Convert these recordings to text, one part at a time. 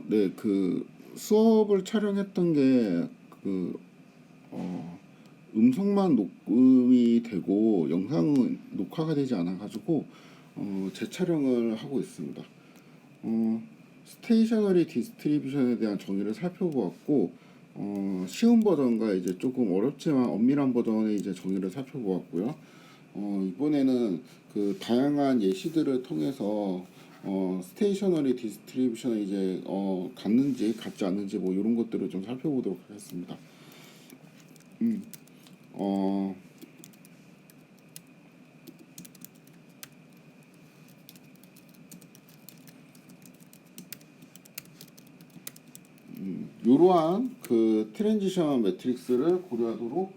네, 그 수업을 촬영했던 게 그 음성만 녹음이 되고 영상은 녹화가 되지 않아가지고 재촬영을 하고 있습니다. 스테이셔너리 디스트리뷰션에 대한 정의를 살펴보았고, 쉬운 버전과 이제 조금 어렵지만 엄밀한 버전의 이제 정의를 살펴보았고요. 이번에는 그 다양한 예시들을 통해서 스테이셔너리 디스트리뷰션을 이제 같는지 같지 않는지 뭐 이런 것들을 좀 살펴보도록 하겠습니다. 어, 이러한 그 트랜지션 매트릭스를 고려하도록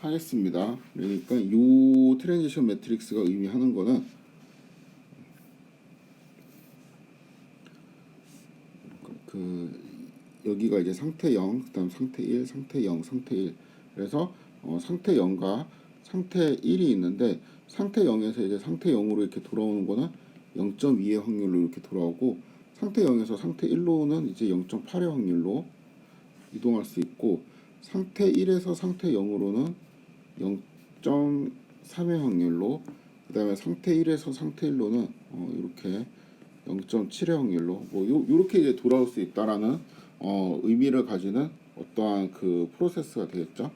하겠습니다. 그러니까 이 트랜지션 매트릭스가 의미하는 거는 그 여기가 이제 상태 0, 그다음 상태 1, 상태 0, 상태 1. 그래서 상태 0과 상태 1이 있는데 상태 0에서 이제 상태 0으로 이렇게 돌아오는 거는 0.2의 확률로 이렇게 돌아오고 상태 0에서 상태 1로는 이제 0.8의 확률로 이동할 수 있고 상태 1에서 상태 0으로는 0.3의 확률로 그다음에 상태 1에서 상태 1로는 이렇게 0.7의 확률로 뭐 요렇게 이제 돌아올 수 있다라는 의미를 가지는 어떠한 그 프로세스가 되겠죠.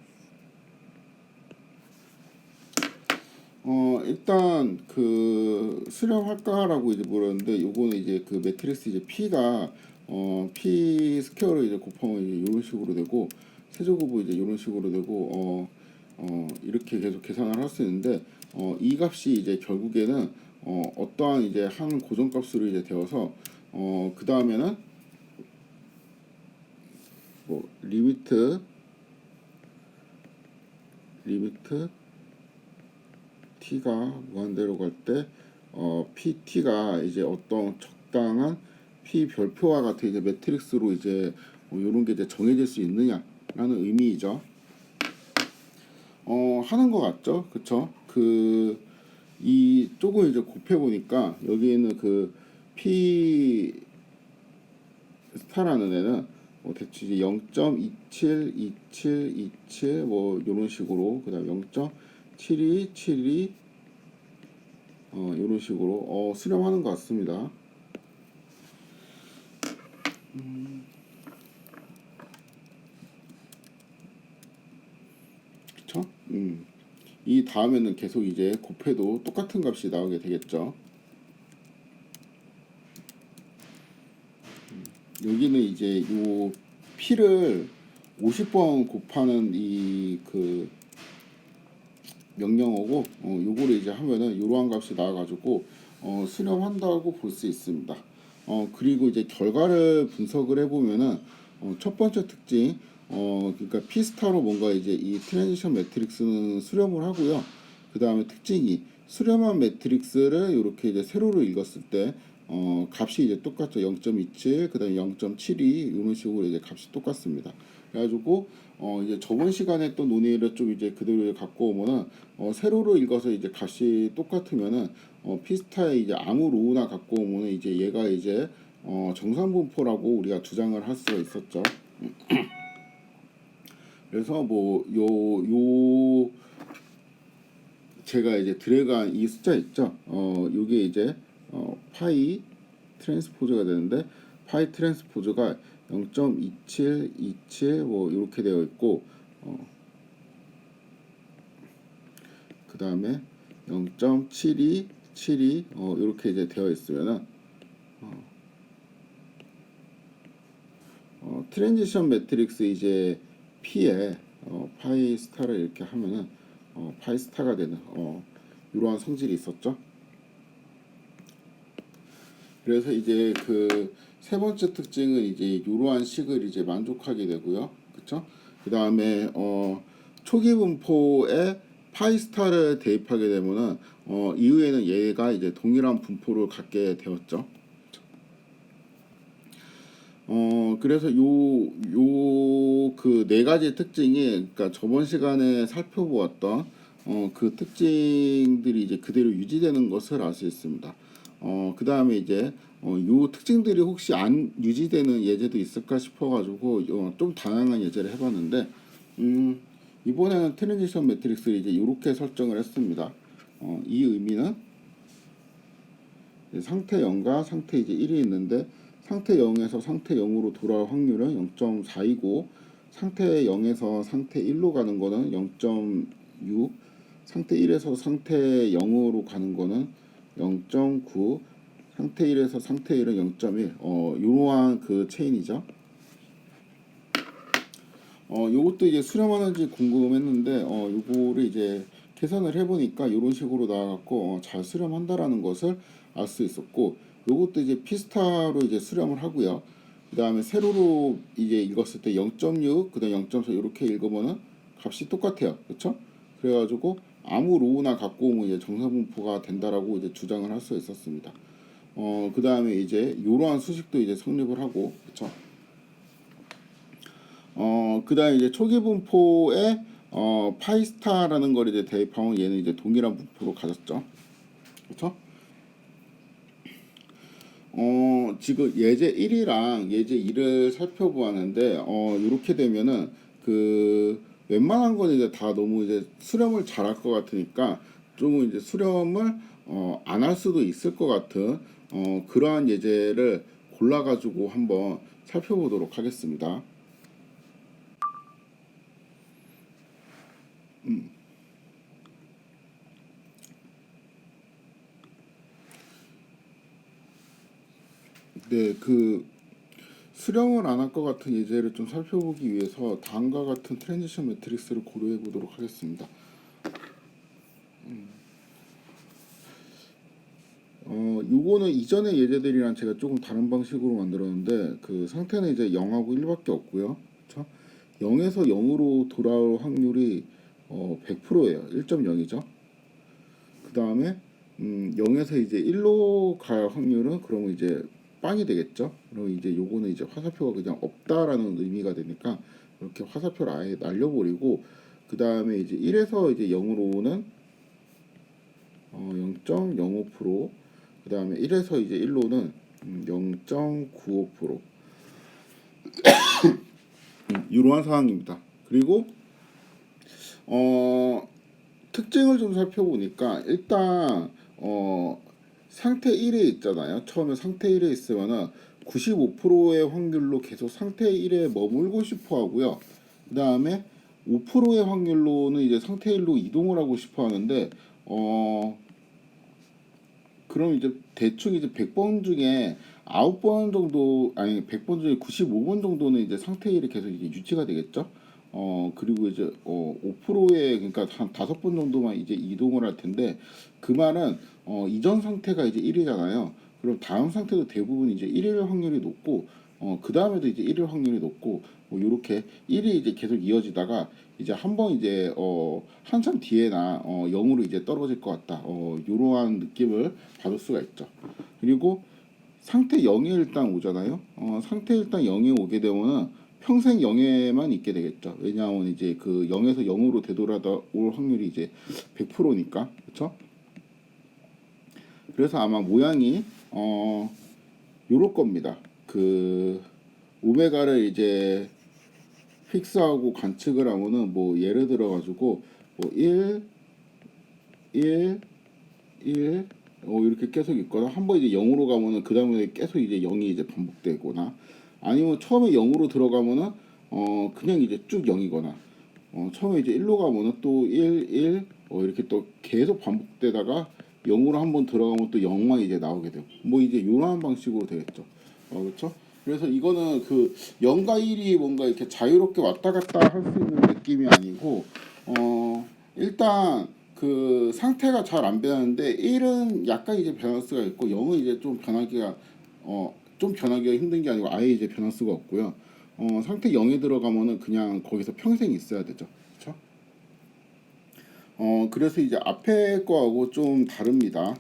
일단 그 수렴할까라고 이제 물었는데 요거는 이제 그 매트릭스 이제 P가 P 스퀘어로 이제 곱하면 이제 이런 식으로 되고 세제곱은 이제 이런 식으로 되고 이렇게 계속 계산을 할 수 있는데 이 값이 이제 결국에는 어떠한 이제 한 고정값으로 이제 되어서 그 다음에는 뭐 리미트 t가 무한대로 갈 때 pt가 이제 어떤 적당한 p 별표와 같은 이제 매트릭스로 이제 이런 게 이제 정해질 수 있느냐라는 의미이죠. 하는 것 같죠, 그쵸? 그 이 쪽을 이제 곱해 보니까 여기에는 그 p 스타라는 애는 대충 이제 0.27, 27, 27 뭐 이런 식으로 그다음 0.72, 72 이런 식으로 수렴하는 것 같습니다. 그쵸? 이 다음에는 계속 이제 곱해도 똑같은 값이 나오게 되겠죠. 여기는 이제 요 P를 50번 곱하는 이 그 명령어고 요거를 이제 하면은 이러한 값이 나와가지고 수렴한다고 볼 수 있습니다. 그리고 이제 결과를 분석을 해보면은 첫 번째 특징 그러니까 P스타로 뭔가 이제 이 트랜지션 매트릭스는 수렴을 하고요. 그 다음에 특징이 수렴한 매트릭스를 이렇게 이제 세로로 읽었을 때 값이 이제 똑같죠. 0.27, 그 다음에 0.72 이런 식으로 이제 값이 똑같습니다. 그래가지고 이제 저번 시간에 또 논의를 좀 이제 그대로 갖고 오면은 세로로 읽어서 이제 값이 똑같으면은 피스타에 이제 아무 로우나 갖고 오면은 이제 얘가 이제 정산분포라고 우리가 주장을 할 수가 있었죠. 그래서 뭐 요 제가 이제 드래그한 이 숫자 있죠. 요게 이제 파이 트랜스포즈가 되는데 파이 트랜스포즈가 0.27, 27 뭐 이렇게 되어 있고 그 다음에 0.72, 72 이렇게 이제 되어 있으면은 트랜지션 매트릭스 이제 P에 파이 스타를 이렇게 하면은 파이 스타가 되는 이러한 성질이 있었죠. 그래서 이제 그 세 번째 특징은 이제 이러한 식을 이제 만족하게 되고요. 그쵸? 그 다음에 초기 분포에 파이 스타를 대입하게 되면은 이후에는 얘가 이제 동일한 분포를 갖게 되었죠. 그래서 그 네 가지 특징이, 그러니까 저번 시간에 살펴보았던 그 특징들이 이제 그대로 유지되는 것을 알 수 있습니다. 그 다음에 이제 요 특징들이 혹시 안 유지되는 예제도 있을까 싶어가지고 좀 다양한 예제를 해봤는데 이번에는 트랜지션 매트릭스를 이제 이렇게 설정을 했습니다. 이 의미는 상태 0과 상태 이제 1이 있는데 상태 0에서 상태 0으로 돌아올 확률은 0.4이고 상태 0에서 상태 1로 가는 거는 0.6, 상태 1에서 상태 0으로 가는 거는 0.9, 상태 1에서 상태 1은 0.1. 이러한 그 체인이죠. 요것도 이제 수렴하는지 궁금했는데 요거를 이제 계산을 해보니까 이런 식으로 나와갖고 잘 수렴한다라는 것을 알 수 있었고, 요것도 이제 피스타로 이제 수렴을 하고요. 그 다음에 세로로 이제 읽었을 때 0.6, 그다음 0.4 이렇게 읽으면은 값이 똑같아요, 그렇죠? 그래가지고 아무 로우나 갖고 오면 이제 정사분포가 된다라고 이제 주장을 할 수 있었습니다. 그 다음에 이제 이러한 수식도 이제 성립을 하고, 그렇죠? 그다음에 이제 초기 분포에 파이스타라는 걸 이제 대입하면 얘는 이제 동일한 분포로 가졌죠. 그렇죠? 지금 예제 1이랑 예제 2를 살펴보았는데 이렇게 되면은 그 웬만한 건 이제 다 너무 이제 수렴을 잘할 것 같으니까 좀 이제 수렴을 안 할 수도 있을 것 같은 그러한 예제를 골라 가지고 한번 살펴보도록 하겠습니다. 네, 그 수렴을 안 할 것 같은 예제를 좀 살펴보기 위해서 다음과 같은 트랜지션 매트릭스를 고려해 보도록 하겠습니다. 요거는 이전의 예제들이랑 제가 조금 다른 방식으로 만들었는데 그 상태는 이제 0하고 1밖에 없고요. 그렇죠? 0에서 0으로 돌아올 확률이 100%예요. 1.0이죠. 그 다음에 0에서 이제 1로 갈 확률은 그러면 이제 빵이 되겠죠. 그럼 이제 요거는 이제 화살표가 그냥 없다라는 의미가 되니까 이렇게 화살표를 아예 날려버리고 그 다음에 이제 1에서 이제 0으로는 0.05%, 그 다음에 1에서 이제 1로는 0.95% 이러한 상황입니다. 그리고 특징을 좀 살펴보니까 일단 상태 1에 있잖아요. 처음에 상태 1에 있으면은 95%의 확률로 계속 상태 1에 머물고 싶어 하고요. 그 다음에 5%의 확률로는 이제 상태 1로 이동을 하고 싶어 하는데 그럼 이제 대충 이제 100번 중에 9번 정도, 아니 100번 중에 95번 정도는 이제 상태 1이 계속 이제 유지가 되겠죠. 그리고 이제 5%의, 그러니까 한 5번 정도만 이제 이동을 할 텐데, 그 말은 이전 상태가 이제 1이잖아요. 그럼 다음 상태도 대부분 이제 1일 확률이 높고 그 다음에도 이제 1일 확률이 높고 뭐 요렇게 1이 이제 계속 이어지다가 이제 한번 이제 한참 뒤에나 0으로 이제 떨어질 것 같다. 요러한 느낌을 받을 수가 있죠. 그리고 상태 0이 일단 오잖아요. 상태 일단 0이 오게 되면은 평생 0에만 있게 되겠죠. 왜냐하면 이제 그 0에서 0으로 되돌아올 확률이 이제 100%니까. 그렇죠? 그래서 아마 모양이 요럴 겁니다. 그 오메가를 이제 픽스하고 관측을 하면은 뭐 예를 들어 가지고 뭐 1, 1, 1 이렇게 계속 있거나 한번 이제 0으로 가면은 그 다음에 계속 이제 0이 이제 반복되거나 아니면 처음에 0으로 들어가면은 그냥 이제 쭉 0이거나 처음에 이제 1로 가면은 또 1, 1 이렇게 또 계속 반복되다가 0으로 한번 들어가면 또 0만 이제 나오게 되고 뭐 이제 이런 방식으로 되겠죠. 그렇죠? 그래서 이거는 그 0과 1이 뭔가 이렇게 자유롭게 왔다 갔다 할 수 있는 느낌이 아니고 일단 그 상태가 잘 안 변하는데 1은 약간 이제 변할 수가 있고 0은 이제 좀 변하기가 힘든 게 아니고 아예 이제 변할 수가 없고요. 상태 0에 들어가면은 그냥 거기서 평생 있어야 되죠. 그렇죠? 그래서 이제 앞에 거하고 좀 다릅니다.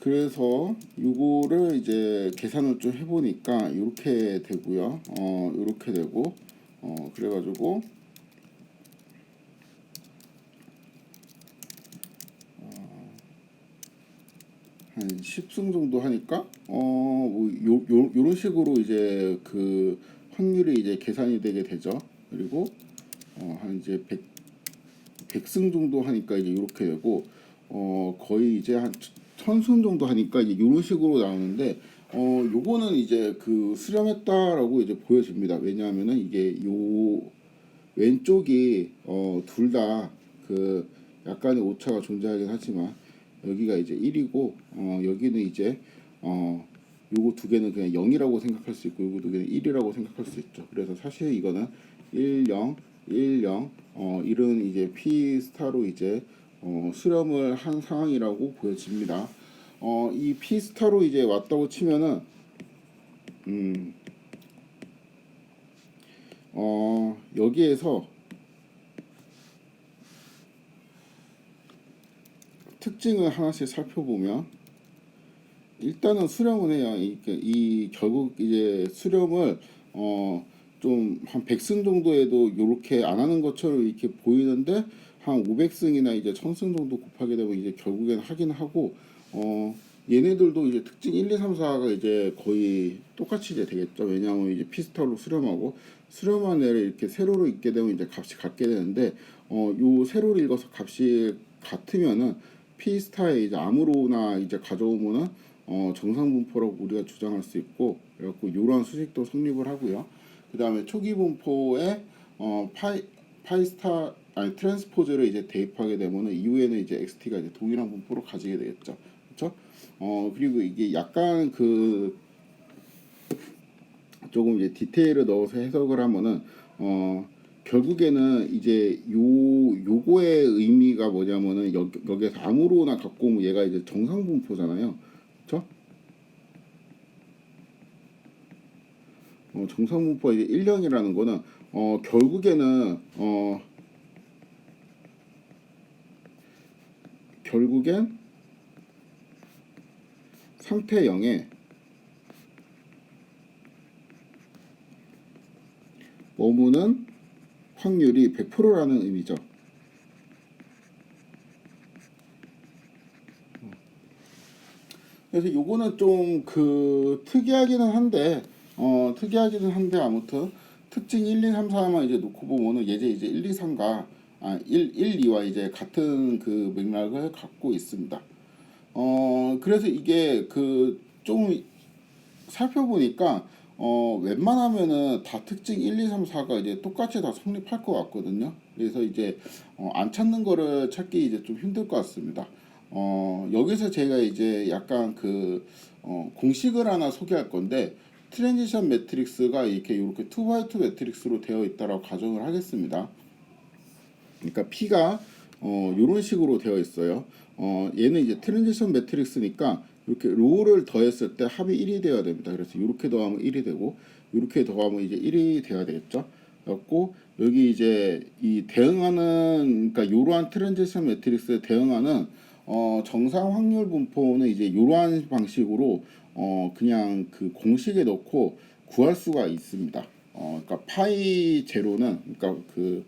그래서 요거를 이제 계산을 좀 해보니까 이렇게 되고요. 이렇게 되고 그래가지고 한 10승 정도 하니까 요런 식으로 이제 그 확률이 이제 계산이 되게 되죠. 그리고 한 이제 100승 정도 하니까 이제 이렇게 되고 거의 이제 한 1000승 정도 하니까 이제 이런 식으로 나오는데 요거는 이제 그 수렴했다라고 이제 보여집니다. 왜냐하면은 이게 요 왼쪽이 둘 다 그 약간의 오차가 존재하긴 하지만 여기가 이제 1이고 여기는 이제 요거 두 개는 그냥 0이라고 생각할 수 있고 요거 두 개는 1이라고 생각할 수 있죠. 그래서 사실 이거는 1, 0, 1, 0 이런 이제 P 스타로 이제 수렴을 한 상황이라고 보여집니다. 이 P 스타로 이제 왔다고 치면은 여기에서 특징을 하나씩 살펴보면 일단은 수렴을 해요. 이 결국 이제 수렴을 좀 한 100승 정도에도 이렇게 안 하는 것처럼 이렇게 보이는데 한 500승이나 이제 1000승 정도 곱하게 되면 이제 결국엔 하긴 하고 얘네들도 이제 특징 1, 2, 3, 4가 이제 거의 똑같이 이제 되겠죠. 왜냐하면 이제 피스타로 수렴하고 수렴한 애를 이렇게 세로로 읽게 되면 이제 값이 같게 되는데 요 세로를 읽어서 값이 같으면은 피스타에 이제 암으로나 이제 가져오면은 정상분포라고 우리가 주장할 수 있고 그래갖고 이러한 수식도 성립을 하고요. 그 다음에 초기 분포에 파이스타 아니 트랜스포즈를 이제 대입하게 되면은 이후에는 이제 XT가 이제 동일한 분포로 가지게 되겠죠. 그렇죠? 그리고 이게 약간 그 조금 이제 디테일을 넣어서 해석을 하면은 결국에는 이제 요거의 의미가 뭐냐면은 여기에서 아무로나 갖고 오면 얘가 이제 정상 분포잖아요. 그렇죠? 정상 분포가 이제 1년이라는 거는 결국엔 상태 0에 머무는 확률이 100%라는 의미죠. 그래서 요거는 좀 그 특이하기는 한데 아무튼 특징 1, 2, 3, 4만 이제 놓고 보면은 이제 1, 2, 3과 1, 2와 이제 같은 그 맥락을 갖고 있습니다. 그래서 이게 그 좀 살펴보니까 웬만하면은 다 특징 1, 2, 3, 4가 이제 똑같이 다 성립할 것 같거든요. 그래서 이제 안 찾는 거를 찾기 이제 좀 힘들 것 같습니다. 여기서 제가 이제 약간 그 공식을 하나 소개할 건데 트랜지션 매트릭스가 이렇게 2x2 매트릭스로 되어 있다라고 가정을 하겠습니다. 그러니까 P가 이런 식으로 되어 있어요. 얘는 이제 트랜지션 매트릭스니까 이렇게 로를 더했을 때 합이 1이 되어야 됩니다. 그래서 이렇게 더하면 1이 되고 이렇게 더하면 이제 1이 되어야 되겠죠. 그래갖고 여기 이제 이 대응하는 그러니까 이러한 트랜지션 매트릭스에 대응하는 정상 확률 분포는 이제 이러한 방식으로 그냥 그 공식에 넣고 구할 수가 있습니다. 그러니까 파이 제로는 그러니까 그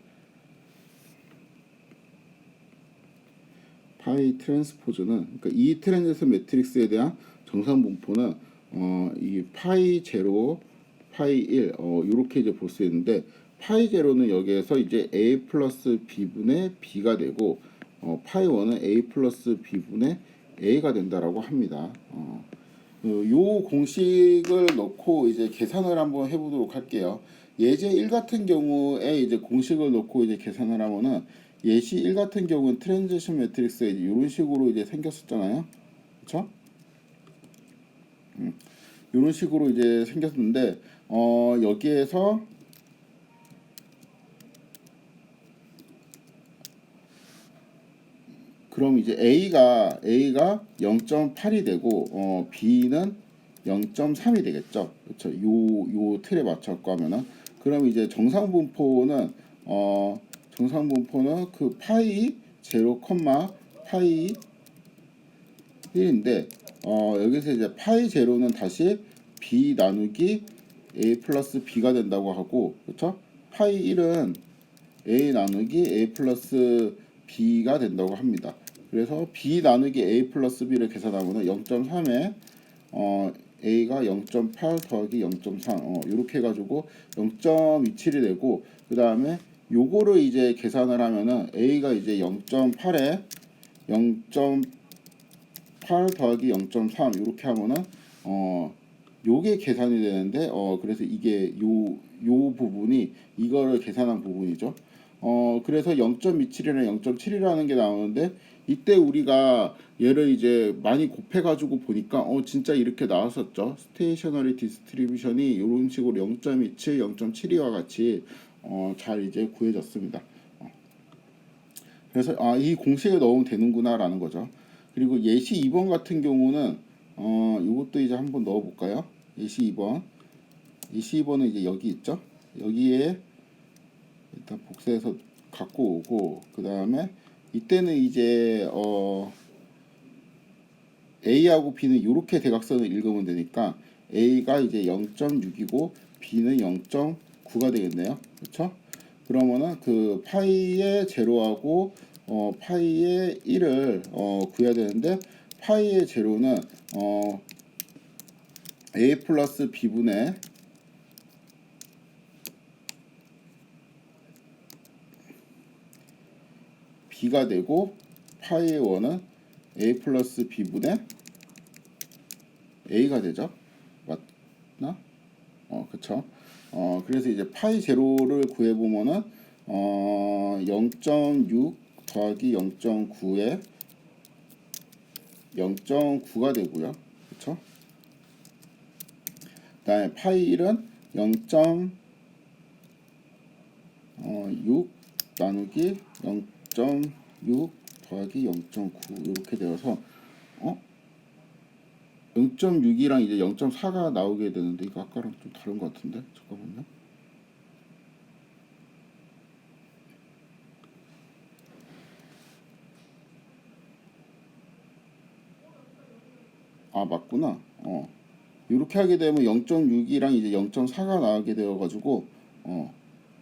파이 트랜스포즈는 그러니까 이 트랜지션 매트릭스에 대한 정상 분포는 이 파이 제로, 파이 1 이렇게 이제 볼 수 있는데 파이 제로는 여기에서 이제 a 플러스 b분의 b가 되고 파이 1은 a 플러스 b분의 a가 된다라고 합니다. 요 공식을 넣고 이제 계산을 한번 해보도록 할게요. 예제 1 같은 경우에 이제 공식을 넣고 이제 계산을 하면은 예시 1 같은 경우는 트랜지션 매트릭스에 이런 식으로 이제 생겼었잖아요. 그쵸? 이런 식으로 이제 생겼는데 여기에서 그럼 이제 A가 0.8이 되고 B는 0.3이 되겠죠. 그렇죠. 요 틀에 맞춰 갖고 하면은 그럼 이제 정상 분포는 그 파이 0, 파이 1인데 여기서 이제 파이 제로는 다시 b 나누기 a 플러스 b가 된다고 하고 그렇죠? 파이 1은 a 나누기 a 플러스 b가 된다고 합니다. 그래서 b 나누기 a 플러스 b를 계산하면 0.3에 a가 0.8 더하기 0.3 이렇게 해가지고 0.27이 되고, 그 다음에 요거를 이제 계산을 하면은 a가 이제 0.8에 0.8 더하기 0.3 이렇게 하면은 요게 계산이 되는데, 그래서 이게 요 부분이 이거를 계산한 부분이죠. 그래서 0.27이랑 0.7이라는 게 나오는데, 이때 우리가 얘를 이제 많이 곱해가지고 보니까 진짜 이렇게 나왔었죠. 스테이셔너리 디스트리뷰션이 이런 식으로 0.27, 0.72와 같이 잘 이제 구해졌습니다. 그래서 이 공식에 넣으면 되는구나라는 거죠. 그리고 예시 2번 같은 경우는 이것도 이제 한번 넣어볼까요? 예시 2번. 예시 2번은 이제 여기 있죠. 여기에 일단 복사해서 갖고 오고, 그 다음에 이때는 이제 A하고 B는 이렇게 대각선을 읽으면 되니까 A가 이제 0.6이고 B는 0.9가 되겠네요. 그렇죠? 그러면은 그 파이의 제로하고 파이의 1을 구해야 되는데, 파이의 제로는 A 플러스 B분의 B가 되고, 파이의 1은 A 플러스 B분의 A가 되죠. 맞나? 그쵸. 그래서 이제 파이 제로를 구해보면은 0.6 더하기 0.9에 0.9가 되고요. 그쵸? 그 다음에 파이 1은 0.6 나누기 0.6 더하기 0.9 이렇게 되어서 0.6이랑 이제 0.4가 나오게 되는데, 이거 아까랑 좀 다른 것 같은데? 잠깐만요. 맞구나. 이렇게 하게 되면 0.6이랑 이제 0.4가 나오게 되어가지고,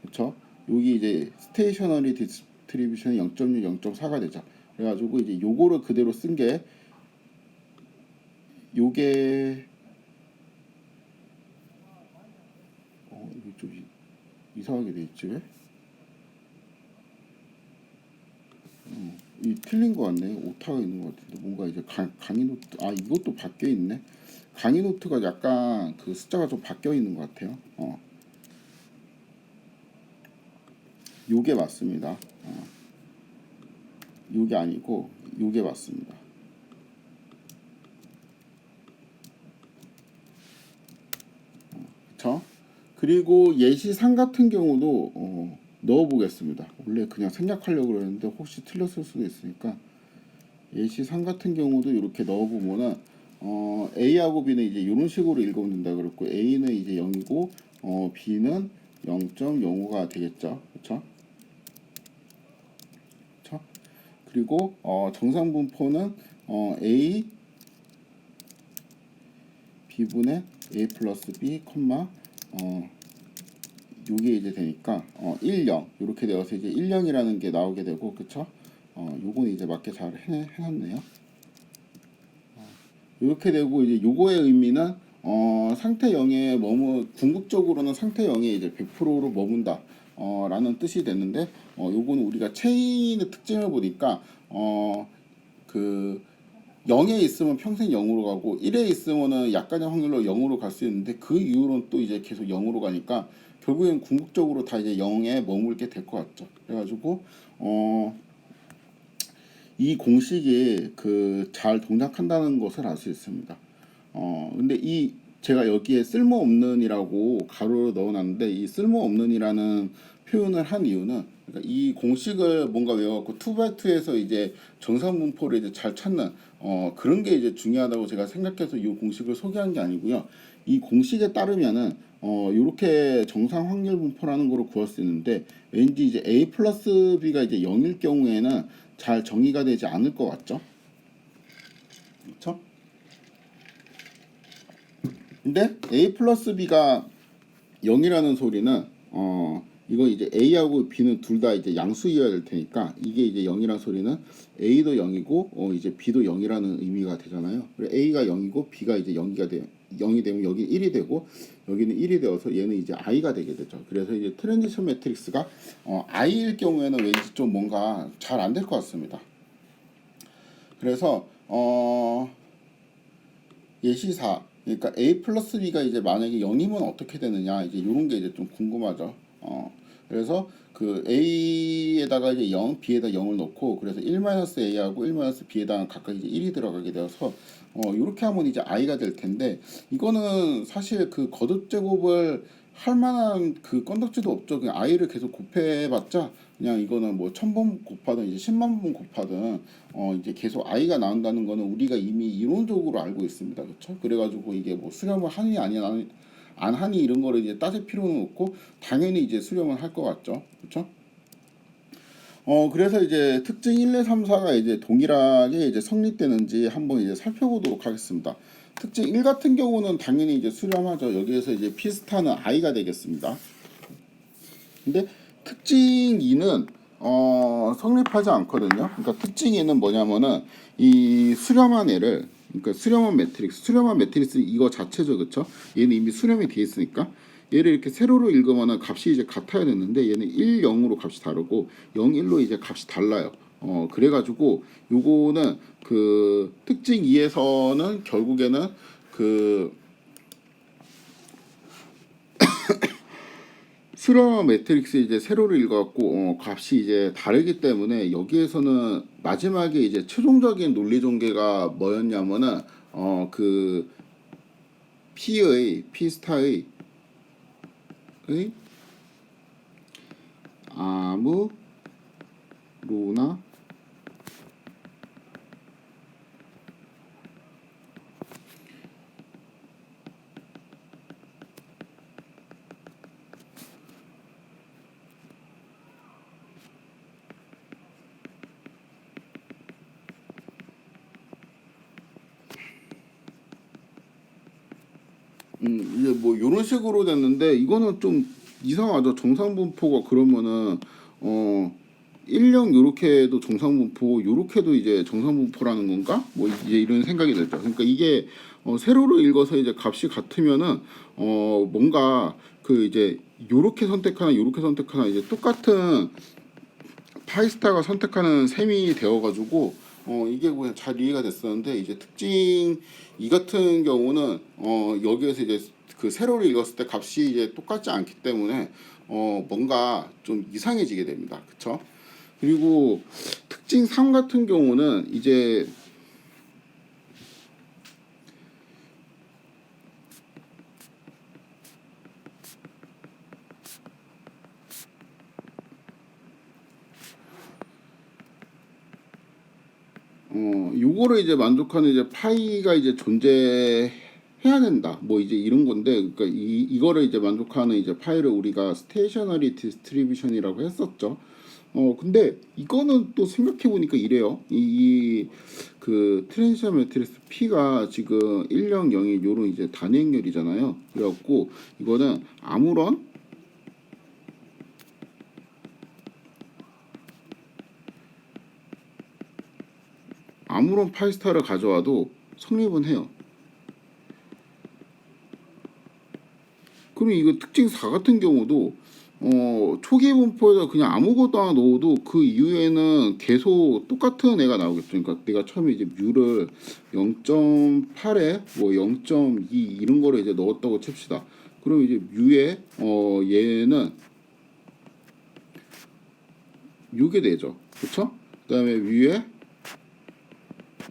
그쵸? 여기 이제 스테이셔너리 디스트리뷰션이 0.6, 0.4가 되죠. 그래가지고 이제 요거를 그대로 쓴 게, 요게 이거 좀 이상하게 돼 있지 왜? 이 틀린 거 같네. 오타가 있는 것 같은데, 뭔가 이제 강의 노트, 이것도 바뀌어 있네. 강의 노트가 약간 그 숫자가 좀 바뀌어 있는 것 같아요. 요게 맞습니다. 요게 아니고 요게 맞습니다. 그쵸? 그리고 예시3 같은 경우도 넣어 보겠습니다. 원래 그냥 생략하려고 그러는데 혹시 틀렸을 수도 있으니까, 예시3 같은 경우도 이렇게 넣어 보면은 A하고 B는 이제 이런 식으로 읽으면 된다 그랬고, A는 이제 0이고 B는 0.05가 되겠죠. 그쵸? 그쵸? 그리고 정상분포는 A B분의 A 플러스 B, 요게 이제 되니까 1, 0 이렇게 되어서 이제 1, 0이라는 게 나오게 되고, 그쵸? 요건 이제 맞게 잘 해놨네요. 이렇게 되고, 이제 요거의 의미는 상태 0에 궁극적으로는 상태 0에 이제 100%로 머문다 라는 뜻이 되는데, 요거는 우리가 체인의 특징을 보니까 그 0에 있으면 평생 0으로 가고 1에 있으면은 약간의 확률로 0으로 갈 수 있는데, 그 이후로는 또 이제 계속 0으로 가니까 결국엔 궁극적으로 다 이제 0에 머물게 될 것 같죠. 그래가지고 이 공식이 그 잘 동작한다는 것을 알 수 있습니다. 근데 제가 여기에 쓸모없는이라고 가로로 넣어놨는데, 이 쓸모없는이라는 표현을 한 이유는, 그러니까 이 공식을 뭔가 외워갖고 2x2에서 이제 정상분포를 이제 잘 찾는 그런 게 이제 중요하다고 제가 생각해서 이 공식을 소개한 게 아니고요. 이 공식에 따르면은 이렇게 정상 확률 분포라는 거를 구할 수 있는데, 왠지 이제 a 플러스 b가 이제 0일 경우에는 잘 정의가 되지 않을 것 같죠. 그렇죠? 근데 a 플러스 b가 0이라는 소리는 이거 이제 A하고 B는 둘 다 이제 양수이어야 될 테니까 이게 이제 0이란 소리는 A도 0이고 이제 B도 0이라는 의미가 되잖아요. 그래서 A가 0이고 B가 이제 0이 되면 여기 1이 되고 여기는 1이 되어서 얘는 이제 I가 되게 되죠. 그래서 이제 트랜지션 매트릭스가 I일 경우에는 왠지 좀 뭔가 잘 안 될 것 같습니다. 그래서 예시사 그러니까 A 플러스 B가 이제 만약에 0이면 어떻게 되느냐 이제 이런 게 이제 좀 궁금하죠. 그래서 그 A에다가 이제 0, B에다 0을 넣고 그래서 1-A하고 1-B에다가 각각 이제 1이 들어가게 되어서 이렇게 하면 이제 I가 될 텐데 이거는 사실 그 거듭 제곱을 할 만한 그 건덕지도 없죠. 그냥 I를 계속 곱해봤자 그냥 이거는 뭐 1000번 곱하든 이제 10만 번 곱하든 이제 계속 I가 나온다는 거는 우리가 이미 이론적으로 알고 있습니다. 그렇죠? 그래가지고 이게 뭐 수렴을 하느니 아니냐 안 하니 이런 거를 이제 따질 필요는 없고 당연히 이제 수렴을 할 것 같죠. 그렇죠? 그래서 이제 특징 1, 2, 3, 4가 이제 동일하게 이제 성립되는지 한번 이제 살펴보도록 하겠습니다. 특징 1 같은 경우는 당연히 이제 수렴하죠. 여기에서 이제 P스타는 I가 되겠습니다. 근데 특징 2는 성립하지 않거든요. 그러니까 특징 2는 뭐냐면은 이 수렴한 애를 그러니까 수렴한 매트릭스 이거 자체죠, 그렇죠? 얘는 이미 수렴이 돼 있으니까 얘를 이렇게 세로로 읽으면은 값이 이제 같아야 되는데 얘는 1, 0으로 값이 다르고 0, 1로 이제 값이 달라요. 그래가지고 요거는 그 특징 2에서는 결국에는 그 수렴 매트릭스 이제 세로를 읽어갖고 값이 이제 다르기 때문에 여기에서는 마지막에 이제 최종적인 논리 전개가 뭐였냐면은 그 P 스타의 아무로나 이제 뭐 이런 식으로 됐는데 이거는 좀 이상하죠. 정상분포가 그러면은 1령 요렇게도 정상분포 요렇게도 이제 정상분포라는 건가? 뭐 이제 이런 생각이 들죠. 그러니까 이게 세로로 읽어서 이제 값이 같으면은 뭔가 그 이제 요렇게 선택하나 이제 똑같은 파이스타가 선택하는 셈이 되어가지고 이게 그냥 잘 이해가 됐었는데 이제 특징 이 같은 경우는 여기에서 이제 그 세로를 읽었을 때 값이 이제 똑같지 않기 때문에 뭔가 좀 이상해지게 됩니다. 그쵸? 그리고 특징 3 같은 경우는 이제 요거를 이제 만족하는 이제 파이가 이제 존재해야 된다. 뭐 이제 이런 건데, 그러니까 이거를 이제 만족하는 이제 파이를 우리가 스테이셔너리 디스트리뷰션이라고 했었죠. 근데 이거는 또 생각해 보니까 이래요. 그 트랜지션 매트리스 P가 지금 1령 0이 요런 이제 단행열이잖아요. 그래갖고 이거는 아무런 파이스타를 가져와도 성립은 해요. 그럼 이거 특징 4 같은 경우도 초기 분포에다 그냥 아무것도 안 넣어도 그 이후에는 계속 똑같은 애가 나오겠죠. 그러니까 내가 처음에 이제 뮤를 0.8에 뭐 0.2 이런 거를 이제 넣었다고 칩시다. 그럼 이제 뮤에 얘는 요게 되죠. 그쵸? 그 다음에 뮤에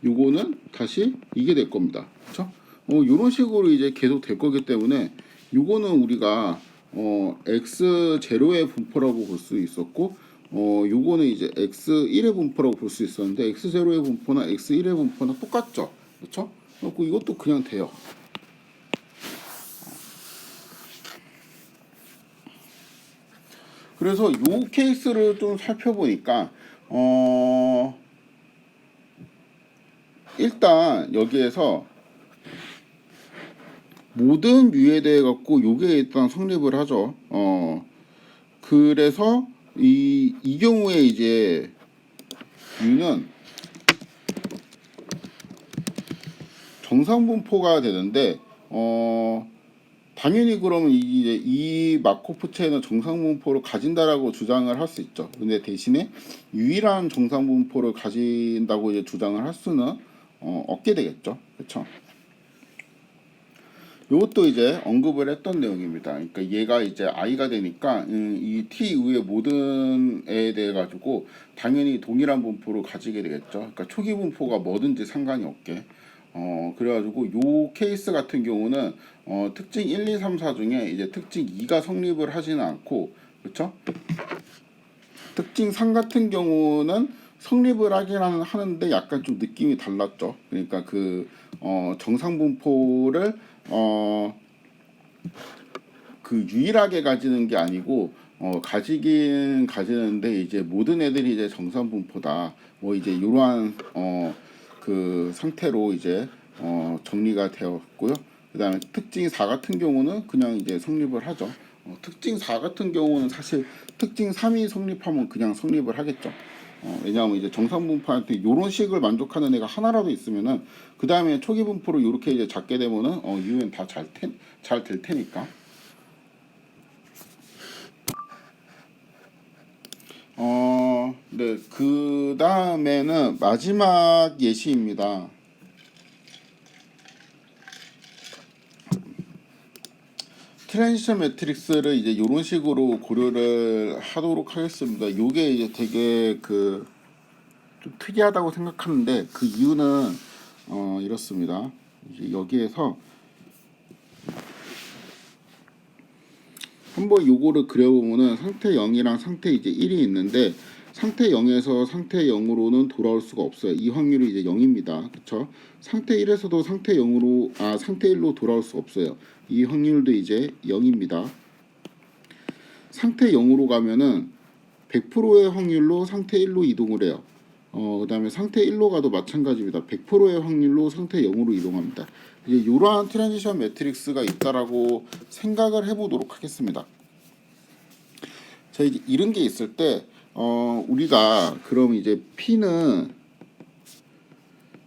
요거는 다시 이게 될 겁니다. 그쵸? 요런 식으로 이제 계속 될 거기 때문에 요거는 우리가 x0의 분포라고 볼 수 있었고 요거는 이제 x1의 분포라고 볼 수 있었는데 x0의 분포나 x1의 분포나 똑같죠. 그렇죠? 그리고 이것도 그냥 돼요. 그래서 요 케이스를 좀 살펴보니까 일단 여기에서 모든 뮤에 대해 갖고 요게 일단 성립을 하죠. 그래서 이 경우에 이제 U는 정상분포가 되는데 당연히 그러면 이 마코프 체는 정상분포를 가진다라고 주장을 할 수 있죠. 근데 대신에 유일한 정상분포를 가진다고 이제 주장을 할 수는 없게 되겠죠. 그렇죠? 이것도 이제 언급을 했던 내용입니다. 그러니까 얘가 이제 i가 되니까 이 t 이후의 모든 에 대해 가지고 당연히 동일한 분포를 가지게 되겠죠. 그러니까 초기 분포가 뭐든지 상관이 없게. 그래가지고 요 케이스 같은 경우는 특징 1, 2, 3, 4 중에 이제 특징 2가 성립을 하지는 않고, 그렇죠? 특징 3 같은 경우는 성립을 하긴 하는데 약간 좀 느낌이 달랐죠. 그러니까 그 정상 분포를 그 유일하게 가지는 게 아니고 가지긴 가지는데 이제 모든 애들이 이제 정상 분포다. 뭐 이제 이러한 그 상태로 이제 정리가 되었고요. 그다음에 특징 4 같은 경우는 그냥 이제 성립을 하죠. 특징 4 같은 경우는 사실 특징 3이 성립하면 그냥 성립을 하겠죠. 왜냐하면 이제 정상 분포한테 이런 식을 만족하는 애가 하나라도 있으면은 그 다음에 초기 분포를 이렇게 이제 잡게 되면은 이후엔 다 잘 될 테니까. 네, 그 다음에는 마지막 예시입니다. 트랜지션 매트릭스를 이제 이런 식으로 고려를 하도록 하겠습니다. 요게 이제 되게 그 좀 특이하다고 생각하는데 그 이유는 이렇습니다. 이제 여기에서 한번 요거를 그려보면은 상태 0이랑 상태 이제 1이 있는데 상태 0에서 상태 0으로는 돌아올 수가 없어요. 이 확률이 이제 0입니다. 그쵸? 상태 1에서도 상태 0으로 상태 1로 돌아올 수 없어요. 이 확률도 이제 0입니다. 상태 0으로 가면은 100%의 확률로 상태 1로 이동을 해요. 그 다음에 상태 1로 가도 마찬가지입니다. 100%의 확률로 상태 0으로 이동합니다. 이제 이러한 트랜지션 매트릭스가 있다라고 생각을 해보도록 하겠습니다. 자, 이제 이런 게 있을 때, 우리가 그럼 이제 P는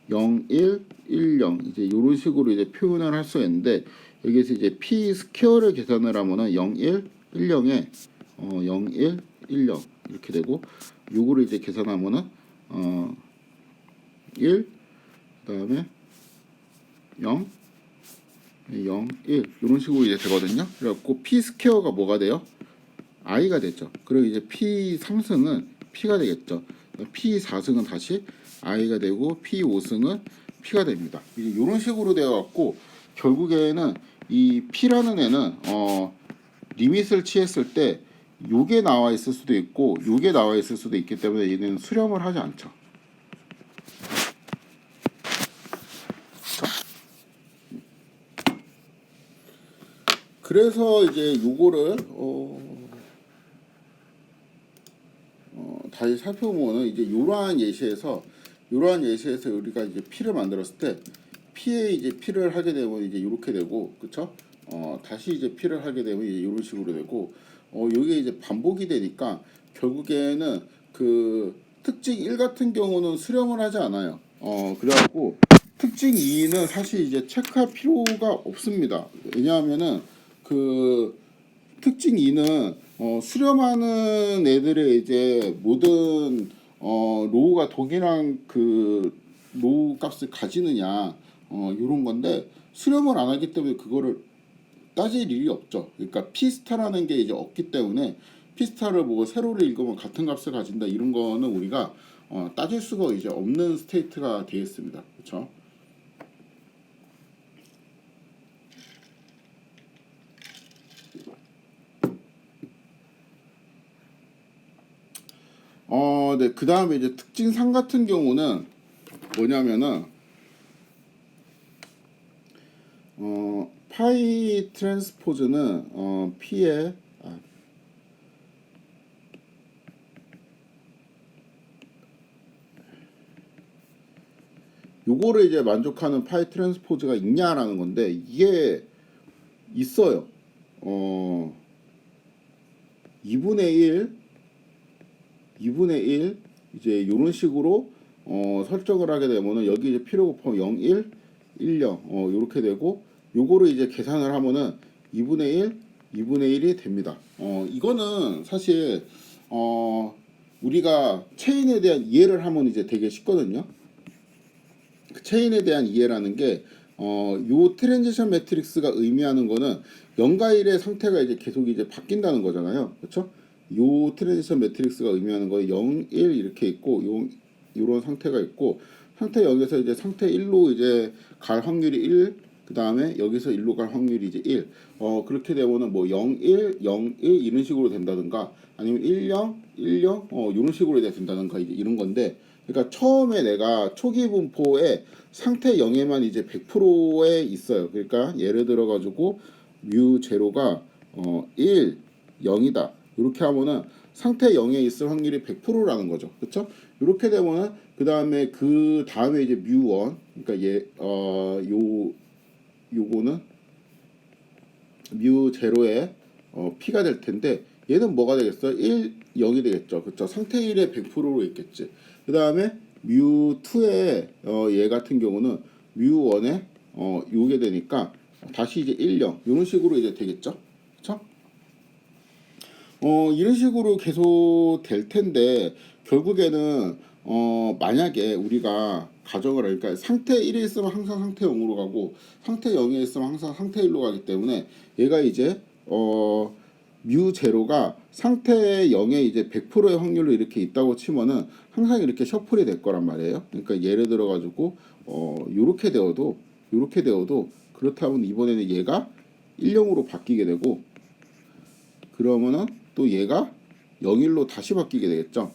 0, 1, 1, 0 이제 이런 식으로 이제 표현을 할 수 있는데 여기에서 이제 P 스퀘어를 계산을 하면은 0, 1, 1, 0에 0, 1, 1, 0 이렇게 되고 요거를 이제 계산하면은 1 그다음에 0 0 1 이런 식으로 이제 되거든요. 그래갖고 P 스퀘어가 뭐가 돼요? i가 되죠. 그리고 이제 P 3승은 P가 되겠죠. P 4승은 다시 i가 되고 P 5승은 P가 됩니다. 이제 이런 식으로 되어 갖고 결국에는 이 P라는 애는 리밋을 취했을 때 요게 나와 있을 수도 있고 요게 나와 있을 수도 있기 때문에 얘는 수렴을 하지 않죠. 그래서 이제 요거를 다시 살펴보면은 이제 이러한 예시에서 우리가 이제 P를 만들었을 때 P에 이제 P를 하게 되면 이제 이렇게 되고, 그쵸? 다시 이제 P를 하게 되면 이제 이런 식으로 되고, 요게 이제 반복이 되니까 결국에는 그 특징 1 같은 경우는 수렴을 하지 않아요. 그래갖고 특징 2는 사실 이제 체크할 필요가 없습니다. 왜냐하면은 그 특징 2는 수렴하는 애들의 이제 모든 로우가 동일한 그 로우 값을 가지느냐 이런 건데 수렴을 안 하기 때문에 그거를 따질 일이 없죠. 그러니까 P스타라는 게 이제 없기 때문에 P스타를 뭐 세로를 읽으면 같은 값을 가진다 이런 거는 우리가 따질 수가 이제 없는 스테이트가 되겠습니다. 그렇죠? 네. 그 다음에 이제 특징 3 같은 경우는 뭐냐면은, 파이 트랜스포즈는, P의, 요거를 이제 만족하는 파이 트랜스포즈가 있냐라는 건데, 이게 있어요. 2분의 1 이제 요런 식으로 설정을 하게 되면은 여기 이제 필요 곱하면 0, 1, 1, 0 요렇게 되고 요거를 이제 계산을 하면은 2분의 1이 됩니다. 이거는 사실 우리가 체인에 대한 이해를 하면 이제 되게 쉽거든요. 그 체인에 대한 이해라는 게 요 트랜지션 매트릭스가 의미하는 거는 0과 1의 상태가 이제 계속 이제 바뀐다는 거잖아요. 그렇죠? 요 트랜지션 매트릭스가 의미하는 거 0, 1 이렇게 있고 요런 상태가 있고 상태 0에서 이제 상태 1로 이제 갈 확률이 1, 그 다음에 여기서 1로 갈 확률이 이제 1. 그렇게 되면은 뭐 0, 1, 0, 1 이런 식으로 된다든가 아니면 1, 0, 1, 0 이런 식으로 된다든가 이제 이런 건데 그러니까 처음에 내가 초기 분포에 상태 0에만 이제 100%에 있어요. 그러니까 예를 들어 가지고 뮤 제로가 1, 0이다. 이렇게 하면은 상태 0에 있을 확률이 100%라는 거죠. 그렇죠? 이렇게 되면은 그다음에 이제 뮤1 그러니까 요거는 뮤 제로의 p가 될 텐데 얘는 뭐가 되겠어? 1, 0이 되겠죠. 그렇죠? 상태 1의 100%로 있겠지. 그다음에 뮤2의 얘 같은 경우는 뮤1에 요게 되니까 다시 이제 1, 0 이런 식으로 이제 되겠죠. 그렇죠? 이런 식으로 계속 될 텐데 결국에는 만약에 우리가 가정을 하니까 상태 1에 있으면 항상 상태 0으로 가고 상태 0에 있으면 항상 상태 1로 가기 때문에 얘가 이제 뮤 제로가 상태 0에 이제 100%의 확률로 이렇게 있다고 치면은 항상 이렇게 셔플이 될 거란 말이에요. 그러니까 예를 들어 가지고 요렇게 되어도 그렇다면 이번에는 얘가 1, 0으로 바뀌게 되고 그러면은 또 얘가 0, 1로 다시 바뀌게 되겠죠.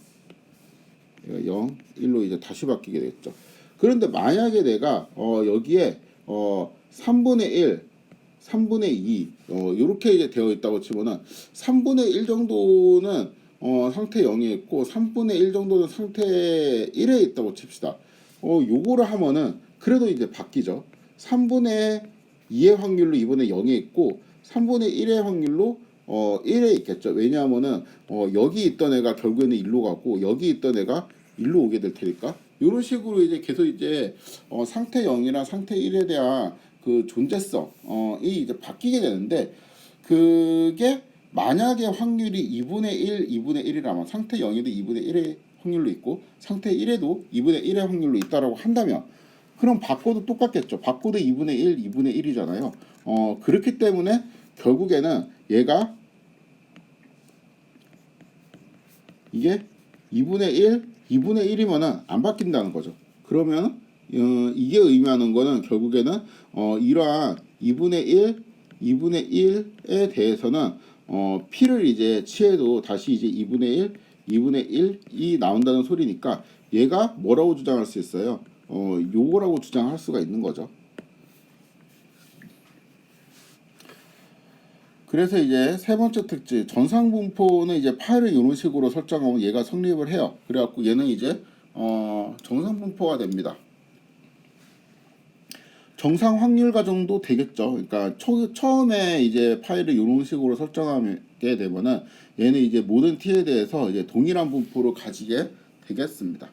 얘가 0, 1로 이제 다시 바뀌게 되겠죠. 그런데 만약에 내가 여기에 3분의 1, 3분의 2 이렇게 이제 되어 있다고 치면은 3분의 1 정도는 상태 0에 있고 3분의 1 정도는 상태 1에 있다고 칩시다. 요거를 하면은 그래도 이제 바뀌죠. 3분의 2의 확률로 이번에 0에 있고 3분의 1의 확률로 1에 있겠죠. 왜냐하면은 여기 있던 애가 결국에는 1로 가고 여기 있던 애가 1로 오게 될 테니까 이런 식으로 이제 계속 이제 상태 0이랑 상태 1에 대한 그 존재성이 이제 바뀌게 되는데 그게 만약에 확률이 2분의 1, 2분의 1이라면 상태 0에도 2분의 1의 확률로 있고 상태 1에도 2분의 1의 확률로 있다라고 한다면 그럼 바꿔도 똑같겠죠. 바꿔도 2분의 1, 2분의 1이잖아요. 그렇기 때문에 결국에는 얘가 이게 2분의 1, 2분의 1이면은 안 바뀐다는 거죠. 그러면 이게 의미하는 거는 결국에는 이러한 2분의 1, 2분의 1에 대해서는 p를 이제 취해도 다시 이제 2분의 1, 2분의 1이 나온다는 소리니까 얘가 뭐라고 주장할 수 있어요? 요거라고 주장할 수가 있는 거죠. 그래서 이제 세 번째 특징 정상분포는 이제 파일을 이런 식으로 설정하면 얘가 성립을 해요. 그래갖고 얘는 이제 정상분포가 됩니다. 정상 확률 가정도 되겠죠. 그러니까 처음에 이제 파일을 이런 식으로 설정하게 되면은 얘는 이제 모든 t에 대해서 이제 동일한 분포를 가지게 되겠습니다.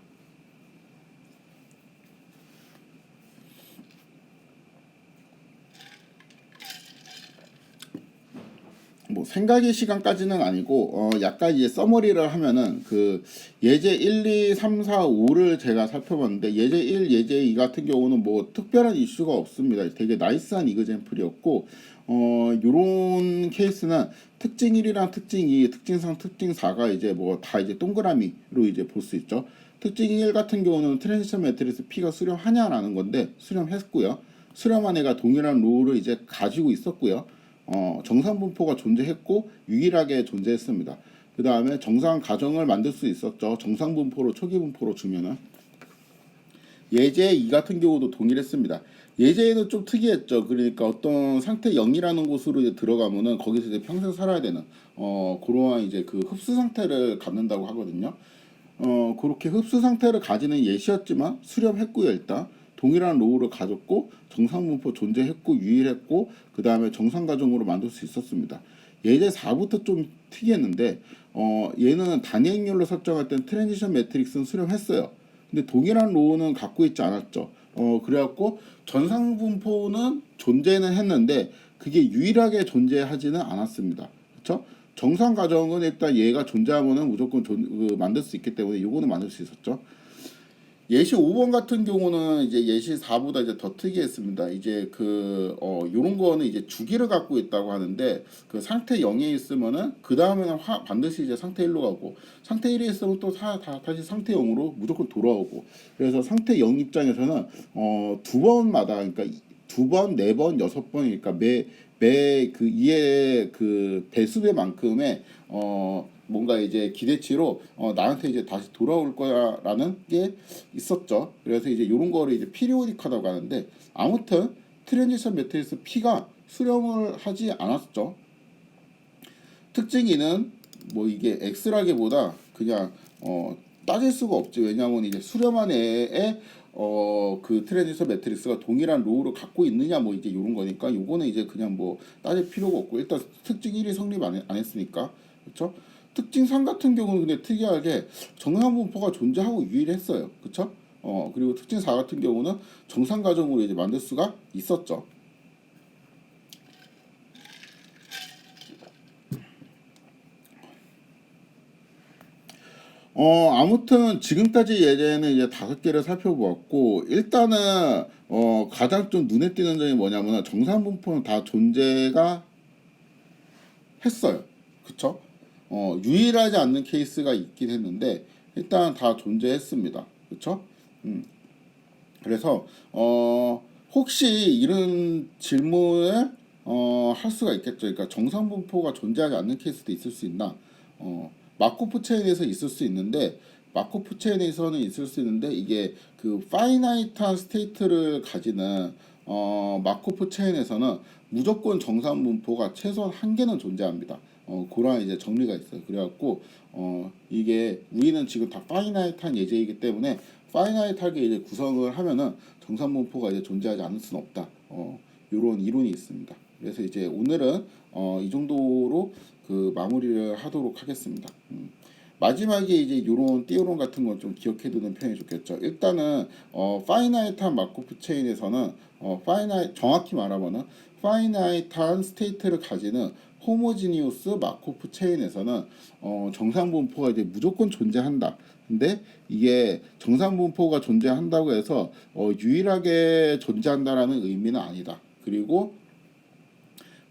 뭐 생각의 시간까지는 아니고 약간 이제 서머리를 하면은 그 예제 1, 2, 3, 4, 5를 제가 살펴봤는데 예제 1, 예제 2 같은 경우는 뭐 특별한 이슈가 없습니다. 되게 나이스한 이그젠플이었고 요런 케이스는 특징 1이랑 특징 2, 특징 3, 특징 4가 이제 뭐 다 이제 동그라미로 이제 볼 수 있죠. 특징 1 같은 경우는 트랜지션 매트리스 P가 수렴하냐라는 건데 수렴했고요. 수렴한 애가 동일한 롤을 이제 가지고 있었고요. 정상 분포가 존재했고 유일하게 존재했습니다. 그 다음에 정상 가정을 만들 수 있었죠. 정상 분포로 초기 분포로 주면은 예제 2 같은 경우도 동일했습니다. 예제에는 좀 특이했죠. 그러니까 어떤 상태 0이라는 곳으로 이제 들어가면은 거기서 이제 평생 살아야 되는 그러한 이제 그 흡수 상태를 갖는다고 하거든요. 그렇게 흡수 상태를 가지는 예시였지만 수렴했고요. 일단 동일한 로우를 가졌고 정상 분포 존재했고 유일했고 그 다음에 정상 가정으로 만들 수 있었습니다. 예제 4부터 좀 특이했는데 얘는 단위행렬로 설정할 땐 트랜지션 매트릭스는 수렴했어요. 근데 동일한 로우는 갖고 있지 않았죠. 그래갖고 전상분포는 존재는 했는데 그게 유일하게 존재하지는 않았습니다. 그렇죠? 정상 가정은 일단 얘가 존재하면은 무조건 만들 수 있기 때문에 요거는 만들 수 있었죠. 예시 5번 같은 경우는 이제 예시 4보다 이제 더 특이했습니다. 이제 요런 거는 이제 주기를 갖고 있다고 하는데 그 상태 0에 있으면은 그 다음에는 반드시 이제 상태 1로 가고 상태 1에 있으면 또 다시 상태 0으로 무조건 돌아오고 그래서 상태 0 입장에서는 두 번마다 그러니까 두 번, 네 번, 여섯 번이니까 매 그 이의 그 배수배만큼의 뭔가 이제 기대치로 나한테 이제 다시 돌아올 거야라는 게 있었죠. 그래서 이제 이런 거를 이제 피리오딕하다고 하는데 아무튼 트랜지션 매트리스 P가 수렴을 하지 않았죠. 특징이는 뭐 이게 X라기보다 그냥 따질 수가 없지. 왜냐하면 이제 수렴한 애의 그 트랜지션 매트릭스가 동일한 로우를 갖고 있느냐 뭐 이제 이런 거니까 요거는 이제 그냥 뭐 따질 필요가 없고 일단 특징 1이 성립 안 했으니까 그렇죠? 특징 3 같은 경우는 근데 특이하게 정상분포가 존재하고 유일했어요. 그렇죠? 그리고 특징 4 같은 경우는 정상 가정으로 이제 만들 수가 있었죠. 아무튼 지금까지 예제는 이제 5개를 살펴보았고 일단은 가장 좀 눈에 띄는 점이 뭐냐면 정상분포는 다 존재가 했어요. 그쵸? 유일하지 않는 케이스가 있긴 했는데 일단 다 존재했습니다. 그쵸? 그래서 혹시 이런 질문을 할 수가 있겠죠. 그러니까 정상분포가 존재하지 않는 케이스도 있을 수 있나? 마코프 체인에서 있을 수 있는데 마코프 체인에서는 있을 수 있는데 이게 그 파이나이트한 스테이트를 가지는 마코프 체인에서는 무조건 정상분포가 최소한 한 개는 존재합니다. 그런 이제 정리가 있어요. 그래갖고 이게 우리는 지금 다 파이나이트한 예제이기 때문에 파이나이트하게 이제 구성을 하면은 정상분포가 이제 존재하지 않을 수는 없다. 이런 이론이 있습니다. 그래서 이제 오늘은 이 정도로 그 마무리를 하도록 하겠습니다. 마지막에 이제 이런 띠오론 같은 건 좀 기억해두는 편이 좋겠죠. 일단은 파이나이트한 마코프 체인에서는 정확히 말하면은 파이나이트한 스테이트를 가지는 호모지니우스 마코프 체인에서는 정상분포가 이제 무조건 존재한다. 근데 이게 정상분포가 존재한다고 해서 유일하게 존재한다라는 의미는 아니다. 그리고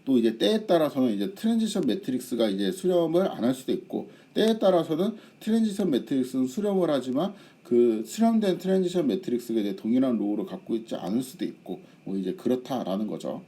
또 이제 때에 따라서는 이제 트랜지션 매트릭스가 이제 수렴을 안 할 수도 있고 때에 따라서는 트랜지션 매트릭스는 수렴을 하지만 그 수렴된 트랜지션 매트릭스가 이제 동일한 로우를 갖고 있지 않을 수도 있고 뭐 이제 그렇다라는 거죠.